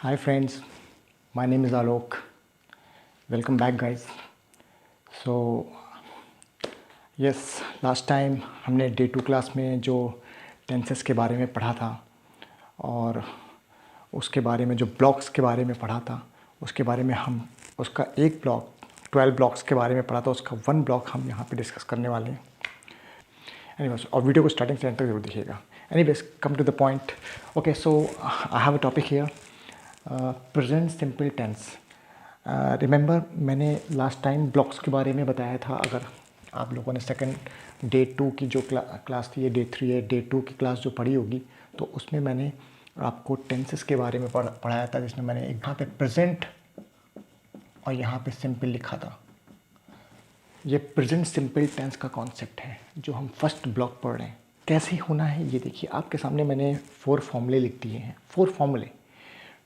Hi friends, my name is Alok. Welcome back guys. So yes, last time हमने day 2 class में जो tenses के बारे में पढ़ा था और उसके बारे में जो ब्लॉक्स के बारे में पढ़ा था, उसके बारे में हम उसका एक ब्लॉक 12 ब्लॉक्स के बारे में पढ़ा था, उसका 1 ब्लॉक हम यहाँ पे डिस्कस करने वाले हैं। एनीवेज, और वीडियो को स्टार्टिंग से एंड तक जरूर देखिएगा। Anyways, come to the point. Okay, so I have a topic here, present simple tense. Remember, मैंने लास्ट टाइम ब्लॉक्स के बारे में बताया था। अगर आप लोगों ने सेकंड डे 2 की जो क्लास थी, ये डे 3 है, डे 2 की क्लास जो पढ़ी होगी, तो उसमें मैंने आपको टेंसेस के बारे में पढ़ाया था, जिसमें मैंने यहाँ पे प्रेजेंट और यहाँ पे सिंपल लिखा था। ये प्रेजेंट सिंपल टेंस का कॉन्सेप्ट है जो हम फर्स्ट ब्लॉक पढ़ रहे हैं। कैसे होना है ये देखिए, आपके सामने मैंने 4 फॉर्मूले लिख दिए हैं।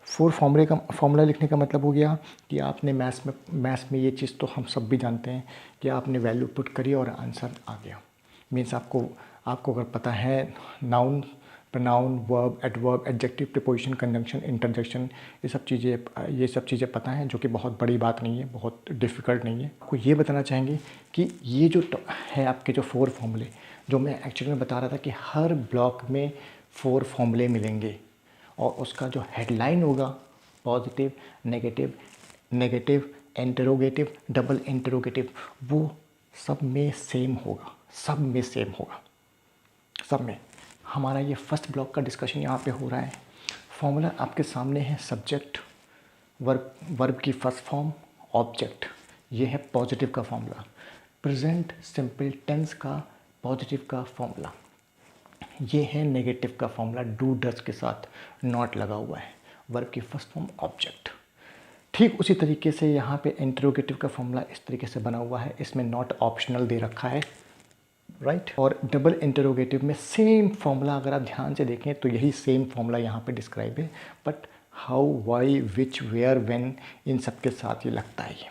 4 फॉर्मूला लिखने का मतलब हो गया कि आपने मैथ्स में ये चीज़ तो हम सब भी जानते हैं कि आपने वैल्यू पुट करी और आंसर आ गया। मीन्स आपको अगर पता है noun, pronoun, verb, adverb, adjective, preposition, conjunction, interjection, ये सब चीज़ें पता हैं, जो कि बहुत बड़ी बात नहीं है, बहुत डिफ़िकल्ट नहीं है। आपको ये बताना चाहेंगे कि ये जो है आपके जो 4 फॉर्मूले, जो मैं एक्चुअली में बता रहा था कि हर ब्लॉक में 4 फॉर्मूले मिलेंगे और उसका जो हेडलाइन होगा positive, negative, interrogative, double interrogative, वो सब में सेम होगा। सब में हमारा ये फर्स्ट ब्लॉक का डिस्कशन यहाँ पे हो रहा है। फॉर्मूला आपके सामने है, सब्जेक्ट, वर्ब की फर्स्ट फॉर्म, ऑब्जेक्ट। ये है पॉजिटिव का फॉर्मूला। प्रेजेंट सिंपल टेंस का पॉजिटिव का फॉर्मूला ये है नेगेटिव का फॉर्मूला, डू डज के साथ नॉट लगा हुआ है, वर्ब की फर्स्ट फॉर्म, ऑब्जेक्ट। ठीक उसी तरीके से यहाँ पे इंटरोगेटिव का फॉर्मूला इस तरीके से बना हुआ है, इसमें नॉट ऑप्शनल दे रखा है, राइट। और डबल इंटरोगेटिव में सेम फॉर्मूला, अगर आप ध्यान से देखें तो यही सेम फॉर्मूला यहाँ पे डिस्क्राइब है, but how, why, which, where, when, इन सब के साथ ये लगता है। ये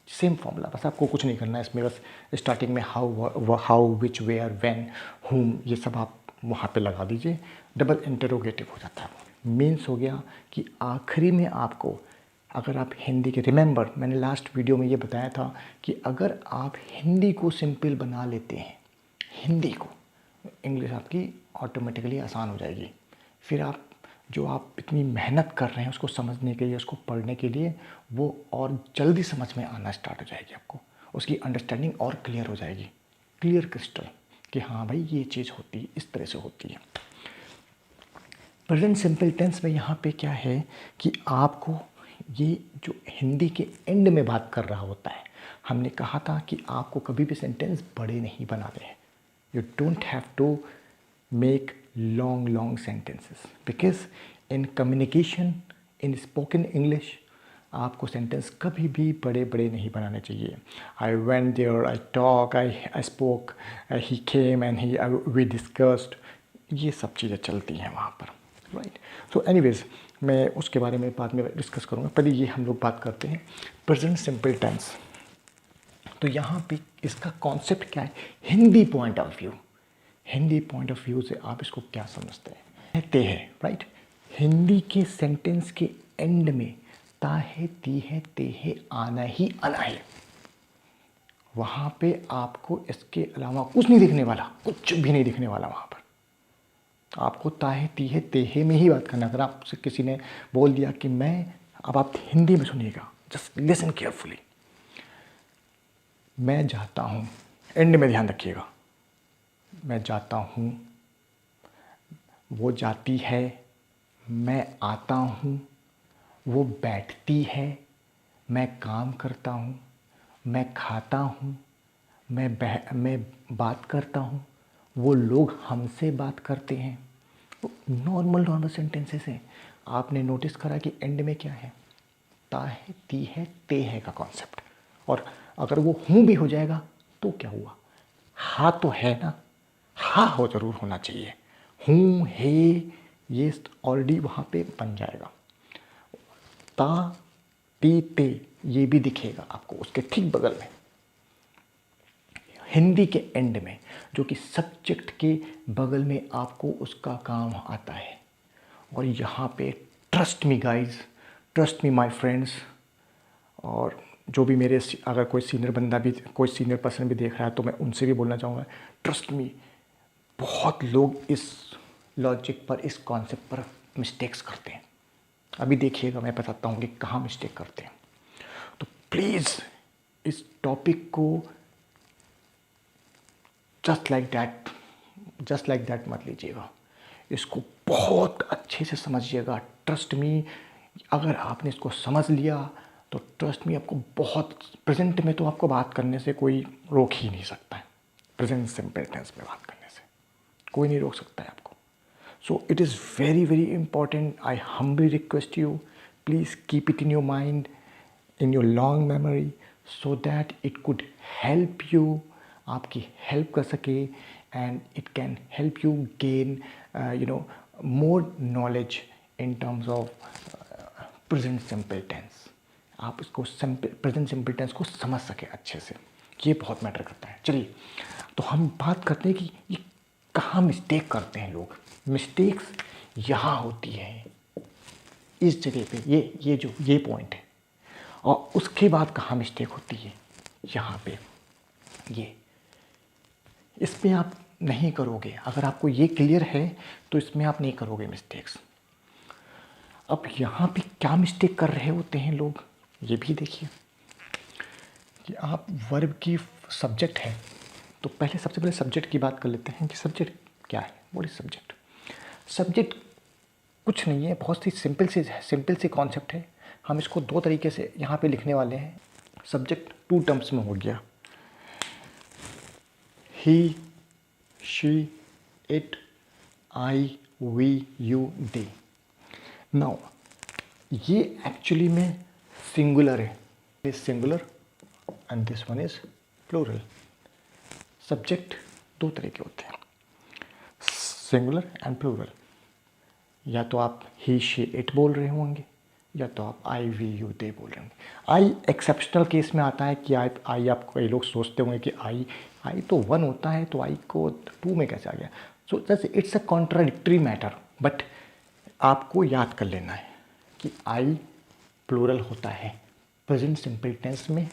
सेम फॉर्मूला, बस आपको कुछ नहीं करना है इसमें। बस स्टार्टिंग में हाउ, विच, वेयर, व्हेन, हुम, ये सब आप वहाँ पे लगा दीजिए, डबल इंटरोगेटिव हो जाता है। मीन्स हो गया कि आखिरी में आपको, अगर आप हिंदी के, रिमेंबर मैंने लास्ट वीडियो में ये बताया था कि अगर आप हिंदी को सिंपल बना लेते हैं, हिंदी को, इंग्लिश आपकी ऑटोमेटिकली आसान हो जाएगी। फिर आप इतनी मेहनत कर रहे हैं उसको समझने के लिए, उसको पढ़ने के लिए, वो और जल्दी समझ में आना स्टार्ट हो जाएगी। आपको उसकी अंडरस्टैंडिंग और क्लियर हो जाएगी, क्लियर क्रिस्टल, कि हाँ भाई ये चीज़ होती है, इस तरह से होती है। प्रेजेंट सिंपल टेंस में यहाँ पे क्या है कि आपको ये जो हिंदी के एंड में बात कर रहा होता है, हमने कहा था कि आपको कभी भी सेंटेंस बड़े नहीं बनाने हैं। You don't have to make long sentences, because in communication, in spoken English, आपको सेंटेंस कभी भी बड़े नहीं बनाने चाहिए। I went there, I talk, I spoke, he came and we discussed, ये सब चीज़ें चलती हैं वहाँ पर, राइट। सो एनीवेज, मैं उसके बारे में बाद में डिस्कस करूँगा। पहले ये हम लोग बात करते हैं प्रेजेंट सिंपल टेंस। तो यहाँ पे इसका कॉन्सेप्ट क्या है हिंदी पॉइंट ऑफ व्यू से आप इसको क्या समझते हैं? कहते हैं, राइट, हिंदी के सेंटेंस के एंड में ताहे तीहे तेहे आना ही आना है। वहाँ पे आपको इसके अलावा कुछ नहीं दिखने वाला, कुछ भी नहीं दिखने वाला। वहाँ पर आपको ताहे तीहे तेहे में ही बात करना। अगर आपसे किसी ने बोल दिया कि मैं, अब आप हिंदी में सुनिएगा, जस्ट लिसन केयरफुली, मैं जाता हूँ, एंड में ध्यान रखिएगा, मैं जाता हूँ, वो जाती है, मैं आता हूँ, वो बैठती है, मैं काम करता हूँ, मैं खाता हूँ, मैं बात करता हूँ, वो लोग हमसे बात करते हैं। नॉर्मल सेंटेंसेस हैं। आपने नोटिस करा कि एंड में क्या है? ता है, ती है, ते है का कॉन्सेप्ट। और अगर वो हूँ भी हो जाएगा तो क्या हुआ? हा तो है ना, हा हो जरूर होना चाहिए। हूँ, है, ये ऑलरेडी वहाँ पे बन जाएगा। ता, ती, ते, ये भी दिखेगा आपको उसके ठीक बगल में, हिंदी के एंड में, जो कि सब्जेक्ट के बगल में आपको उसका काम आता है। और यहाँ पे trust me guys, trust me my friends, और जो भी मेरे अगर कोई सीनियर बंदा भी, कोई सीनियर पर्सन भी देख रहा है तो मैं उनसे भी बोलना चाहूँगा, ट्रस्ट मी, बहुत लोग इस लॉजिक पर, इस कॉन्सेप्ट पर मिस्टेक्स करते हैं। अभी देखिएगा मैं बताता हूँ कि कहाँ मिस्टेक करते हैं। तो प्लीज़ इस टॉपिक को जस्ट लाइक दैट मत लीजिएगा, इसको बहुत अच्छे से समझिएगा। ट्रस्ट मी, अगर आपने इसको समझ लिया तो ट्रस्ट मी आपको बहुत, प्रेजेंट में तो आपको बात करने से कोई रोक ही नहीं सकता है। प्रेजेंट सिंपल टेंस में बात करने से कोई नहीं रोक सकता है आपको। So it is very very important. I humbly request you, please keep it in your mind, in your long memory, so that it could help you, आपकी हेल्प कर सके, and it can help you gain more knowledge in terms of present simple tense. आप इसको present simple tense को समझ सके अच्छे से, ये बहुत मैटर करता है। चलिए तो हम बात करते हैं कि ये कहाँ मिस्टेक करते हैं लोग। मिस्टेक्स यहाँ होती है, इस जगह पे, ये पॉइंट है। और उसके बाद कहाँ मिस्टेक होती है, यहाँ पे, ये, इसमें आप नहीं करोगे। अगर आपको ये क्लियर है तो इसमें आप नहीं करोगे मिस्टेक्स। अब यहाँ पे क्या मिस्टेक कर रहे होते हैं लोग, ये भी देखिए कि आप वर्ब की सब्जेक्ट है, तो पहले सबसे पहले सब्जेक्ट की बात कर लेते हैं कि सब्जेक्ट क्या है। What is subject? सब्जेक्ट कुछ नहीं है, बहुत सी सिंपल सी कॉन्सेप्ट है। हम इसको दो तरीके से यहाँ पे लिखने वाले हैं। सब्जेक्ट टू टर्म्स में हो गया, he, she, it, I, we, you, they. Now ये एक्चुअली में सिंगुलर है, this singular and this one is plural. Subject दो तरह के होते हैं, सिंगुलर एंड प्लूरल। या तो आप ही, शी, इट बोल रहे होंगे, या तो आप आई, वी, यू, दे बोल रहे होंगे। आई एक्सेप्शनल केस में आता है कि आई आप कई लोग सोचते होंगे कि आई तो वन होता है, तो आई को टू में कैसे आ गया। So just it's a contradictory matter, but आपको याद कर लेना है कि आई प्लूरल होता है प्रेजेंट सिंपल टेंस में।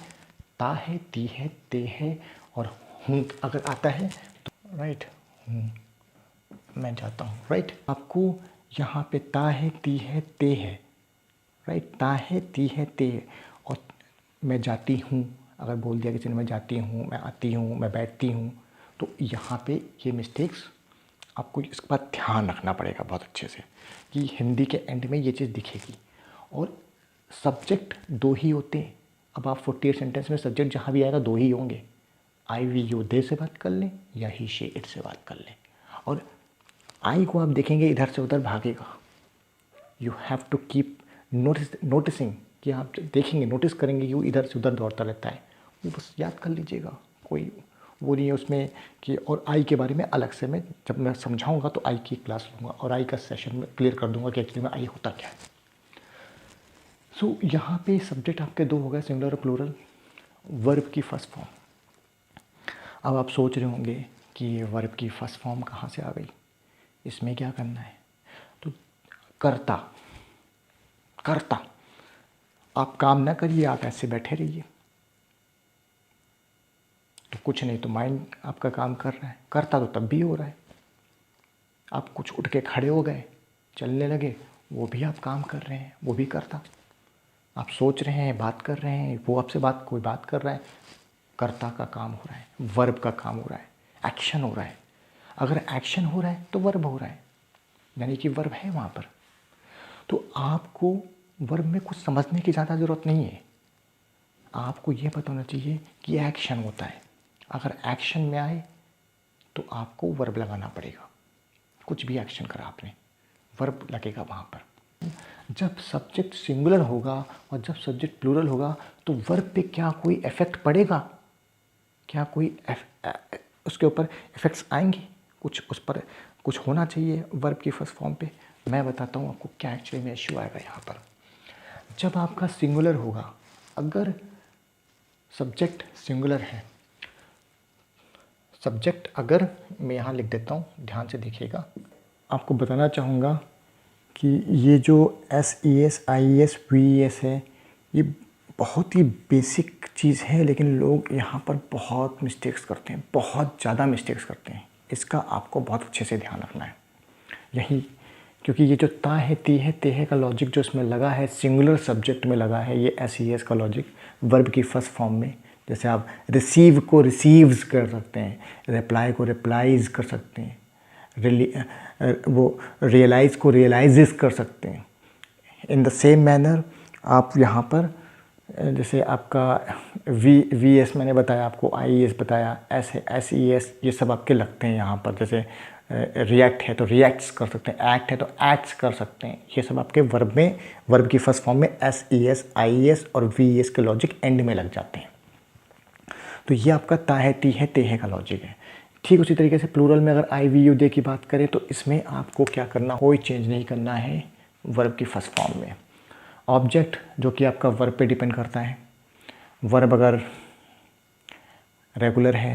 ता है, ती है, ते है, और हूँ अगर आता है तो राइट, हूँ, मैं जाता हूँ, राइट। आपको यहाँ पे ता है, ती है, ते है, राइट। ता है, ती है, ते है, और मैं जाती हूँ अगर बोल दिया किसी ने, मैं जाती हूँ, मैं आती हूँ, मैं बैठती हूँ, तो यहाँ पे ये मिस्टेक्स आपको इसके बाद ध्यान रखना पड़ेगा बहुत अच्छे से कि हिंदी के एंड में ये चीज़ दिखेगी। और सब्जेक्ट दो ही होते हैं। अब आप 48 सेंटेंस में सब्जेक्ट जहाँ भी आएगा दो ही होंगे, आई, वी, यू, दे से बात कर लें या ही, शी, इट से बात कर लें। और आई को आप देखेंगे इधर से उधर भागेगा। You have to keep noticing, कि आप देखेंगे, नोटिस करेंगे कि वो इधर से उधर दौड़ता रहता है, वो बस याद कर लीजिएगा, कोई वो नहीं है उसमें कि। और आई के बारे में अलग से मैं जब मैं समझाऊंगा तो आई की क्लास लूँगा और आई का सेशन में क्लियर कर दूंगा कि एक्चुअली में आई होता क्या है। सो यहाँ पे सब्जेक्ट आपके दो हो गए, सिंगुलर और प्लूरल। वर्ब की फर्स्ट फॉर्म, अब आप सोच रहे होंगे कि ये वर्ब की फर्स्ट फॉर्म कहाँ से आ गई, इसमें क्या करना है। तो कर्ता, कर्ता, आप काम ना करिए, आप ऐसे बैठे रहिए तो कुछ नहीं, तो माइंड आपका काम कर रहा है। करता तो तब भी हो रहा है, आप कुछ उठ के खड़े हो गए, चलने लगे, वो भी आप काम कर रहे हैं, वो भी करता। आप सोच रहे हैं, बात कर रहे हैं, वो आपसे कोई बात कर रहा है, कर्ता का काम हो रहा है, वर्ब का काम हो रहा है, एक्शन हो रहा है। अगर एक्शन हो रहा है तो वर्ब हो रहा है, यानी कि वर्ब है वहाँ पर। तो आपको वर्ब में कुछ समझने की ज़्यादा ज़रूरत नहीं है, आपको ये पता होना चाहिए कि एक्शन होता है। अगर एक्शन में आए तो आपको वर्ब लगाना पड़ेगा। कुछ भी एक्शन करा आपने, वर्ब लगेगा वहाँ पर। जब सब्जेक्ट सिंगुलर होगा और जब सब्जेक्ट प्लूरल होगा तो वर्ब पे क्या कोई इफ़ेक्ट पड़ेगा, क्या कोई उसके ऊपर इफ़ेक्ट्स आएंगे, कुछ उस पर कुछ होना चाहिए वर्ब की फर्स्ट फॉर्म पे। मैं बताता हूँ आपको क्या एक्चुअली में इश्यू आएगा यहाँ पर। जब आपका सिंगुलर होगा, अगर सब्जेक्ट सिंगुलर है, सब्जेक्ट अगर मैं यहाँ लिख देता हूँ, ध्यान से देखिएगा, आपको बताना चाहूँगा कि ये जो SES, IES, VES है, ये बहुत ही बेसिक चीज़ है, लेकिन लोग यहाँ पर बहुत मिस्टेक्स करते हैं, बहुत ज़्यादा मिस्टेक्स करते हैं। इसका आपको बहुत अच्छे से ध्यान रखना है। यही क्योंकि ये जो ता है, ती है, ते है का लॉजिक जो इसमें लगा है, सिंगुलर सब्जेक्ट में लगा है, ये SES का लॉजिक वर्ब की फर्स्ट फॉर्म में। जैसे आप रिसीव को रिसीव्स कर सकते हैं, रिप्लाई को रिप्लाइज कर सकते हैं, वो रियलाइज़ को रियलाइजेस कर सकते हैं। इन द सेम मैनर आप यहाँ पर जैसे आपका VES मैंने बताया आपको, IES बताया, SES ये सब आपके लगते हैं यहाँ पर। जैसे रिएक्ट है तो रिएक्ट्स कर सकते हैं, एक्ट है तो एक्ट्स कर सकते हैं। ये सब आपके वर्ब में, वर्ब की फर्स्ट फॉर्म में SES, IES और VES के लॉजिक एंड में लग जाते हैं। तो ये आपका ता है, ती है, ते है का लॉजिक है। ठीक उसी तरीके से प्लूरल में अगर I, V, U, दे की बात करें तो इसमें आपको क्या करना, कोई चेंज नहीं करना है वर्ब की फर्स्ट फॉर्म में। ऑब्जेक्ट जो कि आपका वर्ब पे डिपेंड करता है। वर्ब अगर रेगुलर है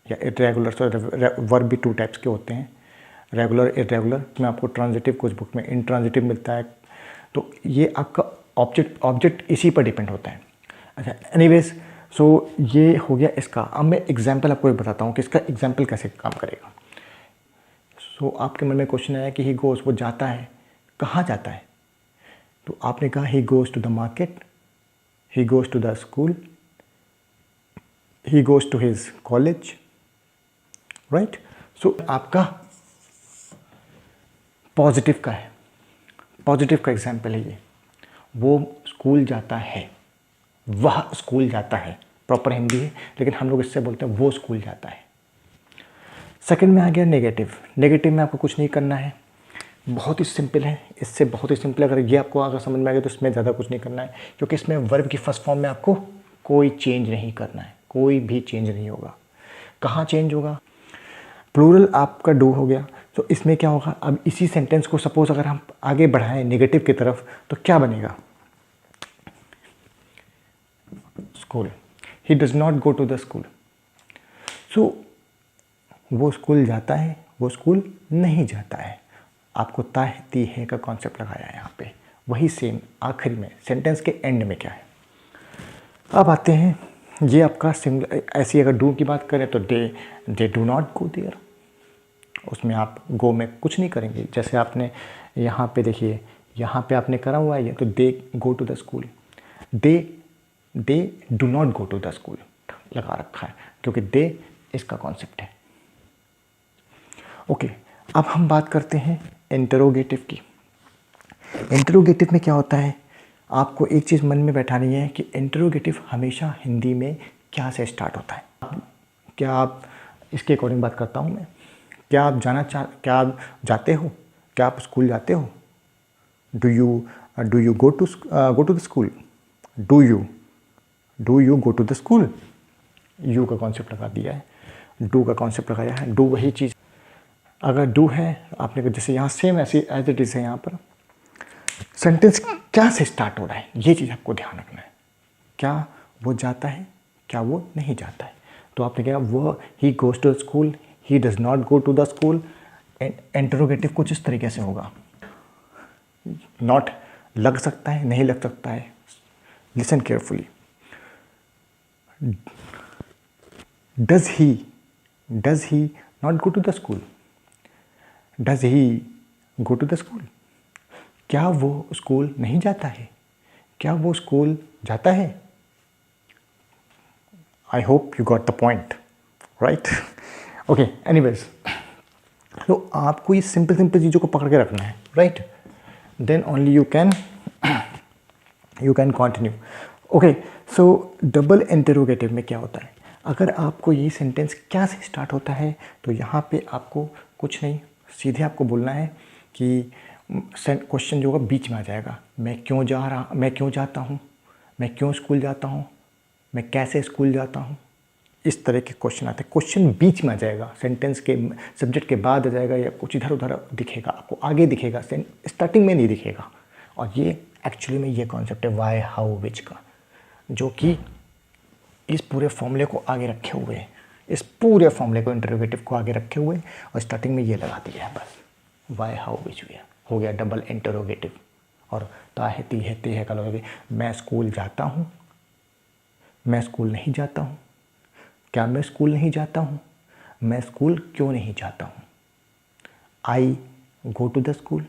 या इरेगुलर, तो वर्ब भी 2 टाइप्स के होते हैं, रेगुलर, इरेगुलर। में आपको ट्रांजिटिव कुछ बुक में इंट्रांजिटिव मिलता है। तो ये आपका ऑब्जेक्ट इसी पर डिपेंड होता है। अच्छा, एनीवेज, सो ये हो गया इसका। अब मैं एग्जाम्पल आपको बताता हूँ कि इसका एग्जाम्पल कैसे काम करेगा। सो आपके मन में क्वेश्चन आया कि ही गोज़, वो जाता है, कहाँ जाता है? तो आपने कहा he goes to the market, he goes to the school, he goes to his college, right. So आपका पॉजिटिव का है, पॉजिटिव का एग्जाम्पल है ये। वो स्कूल जाता है, वह स्कूल जाता है, प्रॉपर हिंदी है, लेकिन हम लोग इससे बोलते हैं वो स्कूल जाता है। सेकंड में आ गया नेगेटिव। नेगेटिव में आपको कुछ नहीं करना है, बहुत ही सिंपल है, इससे बहुत ही सिंपल। अगर ये आपको अगर समझ में आ गया तो इसमें ज़्यादा कुछ नहीं करना है, क्योंकि इसमें वर्ब की फर्स्ट फॉर्म में आपको कोई चेंज नहीं करना है, कोई भी चेंज नहीं होगा। कहाँ चेंज होगा? प्लूरल आपका डू हो गया, तो इसमें क्या होगा? अब इसी सेंटेंस को सपोज अगर हम आगे बढ़ाएं नेगेटिव की तरफ तो क्या बनेगा? School, he does not go to the school. So वो स्कूल जाता है, वो स्कूल नहीं जाता है। आपको ता है, ती है का कॉन्सेप्ट लगाया है यहाँ पे। वही सेम आखिरी में सेंटेंस के एंड में क्या है। अब आते हैं, ये आपका सिंगल, ऐसी अगर डू की बात करें तो they do not go there, उसमें आप गो में कुछ नहीं करेंगे। जैसे आपने यहाँ पे देखिए, यहाँ पे आपने करा हुआ है ये, तो they go to the school, they do not go to the school लगा रखा है, क्योंकि दे इसका कॉन्सेप्ट है। ओके, अब हम बात करते हैं इंटरोगेटिव की। इंटरोगेटिव में क्या होता है? आपको एक चीज़ मन में बैठानी है कि इंटरोगेटिव हमेशा हिंदी में क्या से स्टार्ट होता है। क्या आप, इसके अकॉर्डिंग बात करता हूँ मैं, क्या आप क्या आप जाते हो? क्या आप स्कूल जाते हो? Do you go to the school? Do you go to the school? You का कॉन्सेप्ट लगा दिया है, डू का कॉन्सेप्ट लगाया है। डू वही चीज़, अगर डू है आपने, जैसे यहाँ सेम ऐसी एज इट इज़ है, यहाँ पर सेंटेंस क्या से स्टार्ट हो रहा है, ये चीज़ आपको ध्यान रखना है। क्या वो जाता है, क्या वो नहीं जाता है? तो आपने कहा वो he goes to the school, he does not go to the school. Interrogative कुछ इस तरीके से होगा। नॉट लग सकता है, नहीं लग सकता है। Listen carefully. Does he not go to the school? Does he go to the school? क्या वो स्कूल नहीं जाता है? क्या वो स्कूल जाता है? I hope you got the point, right? Okay, anyways, तो आपको ये सिंपल चीज़ों को पकड़ के रखना है, right? Then only you can continue. Okay, so double interrogative में क्या होता है? अगर आपको ये सेंटेंस क्या से स्टार्ट होता है तो यहाँ पे आपको कुछ नहीं, सीधे आपको बोलना है कि क्वेश्चन जो होगा बीच में आ जाएगा। मैं क्यों जाता हूँ, मैं क्यों स्कूल जाता हूँ, मैं कैसे स्कूल जाता हूँ, इस तरह के क्वेश्चन आते हैं। क्वेश्चन बीच में आ जाएगा, सेंटेंस के सब्जेक्ट के बाद आ जाएगा, या कुछ इधर उधर दिखेगा, आपको आगे दिखेगा, स्टार्टिंग में नहीं दिखेगा। और ये एक्चुअली में ये कॉन्सेप्ट है वाई, हाउ, विच का, जो कि इस पूरे फॉर्मूले को आगे रखे हुए है, इस पूरे फॉर्मूले को, इंटरोगेटिव को आगे रखे हुए, और स्टार्टिंग में ये लगा दिया है बस, वाई, हाउ, विच, वेयर। हो गया डबल इंटरोगेटिव। और ताहे तीहे तेहे का लोगे, मैं स्कूल जाता हूँ, मैं स्कूल नहीं जाता हूँ, क्या मैं स्कूल नहीं जाता हूँ, मैं स्कूल क्यों नहीं जाता हूँ। I go to the school,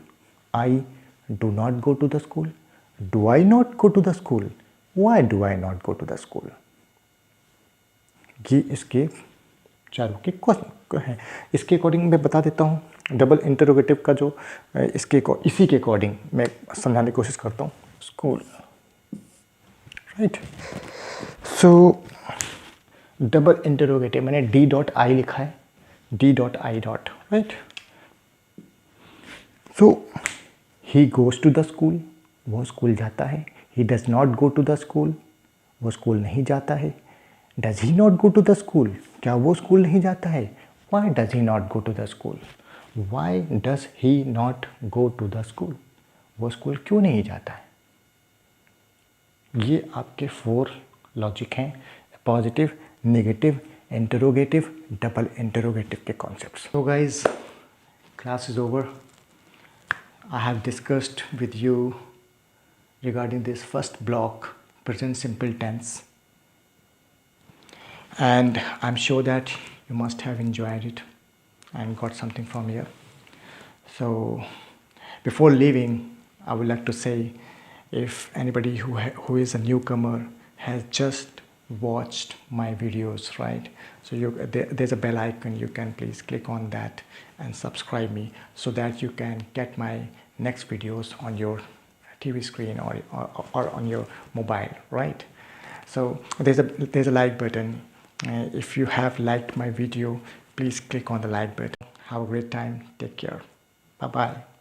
I do not go to the school, do I not go to the school, why do I not go to the school. ये इसके चारों के क्वेश्चन हैं। इसके अकॉर्डिंग मैं बता देता हूँ डबल इंटरोगेटिव का जो इसी के अकॉर्डिंग मैं समझाने की कोशिश करता हूँ। School, right. So double interrogative मैंने डी डॉट आई लिखा है, D dot I dot, right. So he goes to the school, वो स्कूल जाता है। He does not go to the school, वो स्कूल नहीं जाता है। Does he not go to the school, क्या वो स्कूल नहीं जाता है। Why does he not go to the school, why does he not go to the school, वो स्कूल क्यों नहीं जाता है। ये आपके 4 लॉजिक हैं, positive, negative, interrogative, double interrogative के concepts. So guys, class is over. I have discussed with you regarding this first block, present simple tense, and I'm sure that you must have enjoyed it and got something from here. So before leaving, I would like to say, if anybody who is a newcomer has just watched my videos, right, so there's a bell icon, you can please click on that and subscribe me so that you can get my next videos on your TV screen or on your mobile, right. So there's a like button. If you have liked my video, please click on the like button. Have a great time. Take care. Bye bye.